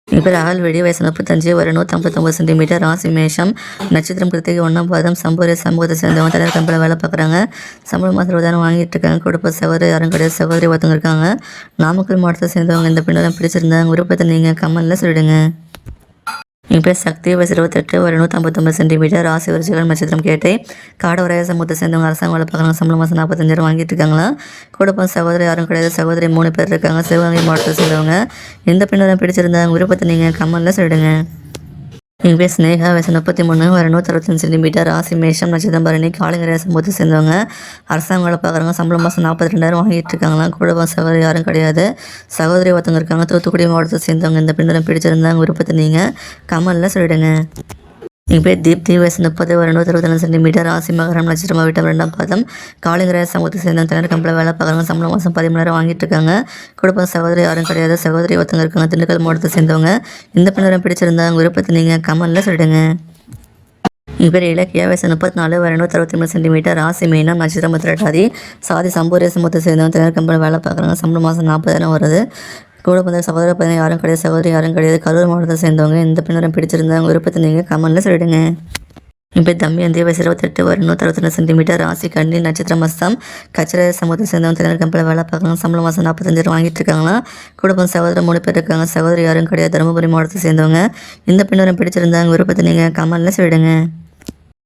இப்போ ராகுல் வெடி வயசு 35 ஒரு 159 சென்டிமீட்டர் ராசி மேஷம் நட்சத்திரம் கிருத்திகை 1ஆம் பாதம் சம்பூரிய சமூகத்தை சேர்ந்தவங்க தனியார் கம்பெனியில் வேலை பார்க்குறாங்க. சம்பளம் மாதம் 20,000 வாங்கிட்டு இருக்காங்க. கொடுப்ப சகோதரி யாரும் கிடையாது, சகோதரி ஒருத்தவங்க இருக்காங்க. நாமக்கல் மாவட்டத்தை சேர்ந்தவங்க இந்த பின்னரம் பிடிச்சிருந்தாங்க விருப்பத்தை நீங்கள் கமெண்ட்ல சொல்லிடுங்க. என் பேர் சக்தி வயசு 28 ஒரு 159 சென்டிமீட்டர் ராசி வரிசைகள் நட்சத்திரம் கேட்டை காடவராய சமூகத்தை சேர்ந்தவங்க அரசாங்க வேலை பார்க்குறாங்க. சம்பளம் மாதம் 45,000 வாங்கிட்டு இருக்காங்களா. கொடுப்ப சகோதரி யாரும் கிடையாது, சகோதரி 3 பேர் இருக்காங்க. சிவகங்கை மாவட்டத்தை சேர்ந்தவங்க இந்த பின்னரம் பிடிச்சிருந்தாங்க விருப்பத்தை நீங்கள் கமெண்ட்ல சொல்லிடுங்க. எங்கள் பேர் ஸ்னேகா வயசு 33 ஒரு 165 சென்டிமீட்டர் ராசி மேஷம் நட்சத்திரம் பரணி காளிங்கரையா சமூகத்தை சேர்ந்தவங்க அரசாங்க வேலை பார்க்குறாங்க. சம்பளம் மாதம் 42,000 வாங்கிட்டு இருக்காங்களா. கூட சகோதரி யாரும் கிடையாது, சகோதரி ஒருத்தவங்க இருக்காங்க. தூத்துக்குடி மாவட்டத்தை சேர்ந்தவங்க இந்த பின்னரம் பிடிச்சிருந்தாங்க விருப்பத்தை நீங்கள் கமெண்ட்ல சொல்லிடுங்க. எங்கள் பேர் தீப்தி வயசு 30 ஒரு 162 சென்டிமீட்டர் ராசி மகரம் நட்சத்திரம் வீட்டம் 2ஆம் பாதம் காளிங்கரையா சமூகத்தை சேர்ந்த தனியார் கம்பெனியில் வேலை பார்க்குறாங்க. சம்பளம் மாதம் 13,000 வாங்கிட்டு இருக்காங்க. குடும்ப சகோதரி யாரும் கிடையாது, சகோதரி ஒருத்தவங்க இருக்காங்க. திண்டுக்கல் மாவட்டத்தை சேர்ந்தவங்க இந்த பின்னரம் பிடிச்சிருந்தாங்க விருப்பத்தை நீங்கள் கமெண்ட்ல சொல்லிடுங்க. எங்கள் பேர் இலக்கிய வயசு 34 ஒரு 163 சென்டிமீட்டர் ராசி மீனம் நட்சத்திரம் உத்திரட்டாதி சாதி சம்பூரிய சமூகத்தை சேர்ந்தவங்க தனியார் கம்பெனியில் வேலை பார்க்குறாங்க. சம்பளம் மாதம் 40,000 வருது. கூட பிறந்த சகோதர பையன் யாரும் கிடையாது, சகோதரி யாரும் கிடையாது. கரூர் மாவட்டத்தை சேர்ந்தவங்க இந்த பின்னரம் பிடிச்சிருந்தாங்க விருப்பத்தை நீங்கள் கமெண்ட்ல சொல்லிடுங்க. இப்போ தம்பியந்தி வயசு 28 ஒரு 162 சென்டிமீட்டர் ராசி கண்ணி நட்சத்திரம் மஸ்தம் கச்சரை சமூகத்தை சேர்ந்தவங்க தனியார் கம்பெனியில் வேலை பார்க்குறாங்க. சம்பளம் மாதம் 45,000 வாங்கிட்டு இருக்காங்களா. குடும்பம் சகோதரர் 3 பேர் இருக்காங்க. சகோதரி யாரும் கிடையாது, தருமபுரி மாவட்டத்தை சேர்ந்தவங்க இந்த பின்னரம் பிடிச்சிருந்தாங்க விருப்பத்தை நீங்கள் கமெண்ட்ல சொல்லிடுங்க.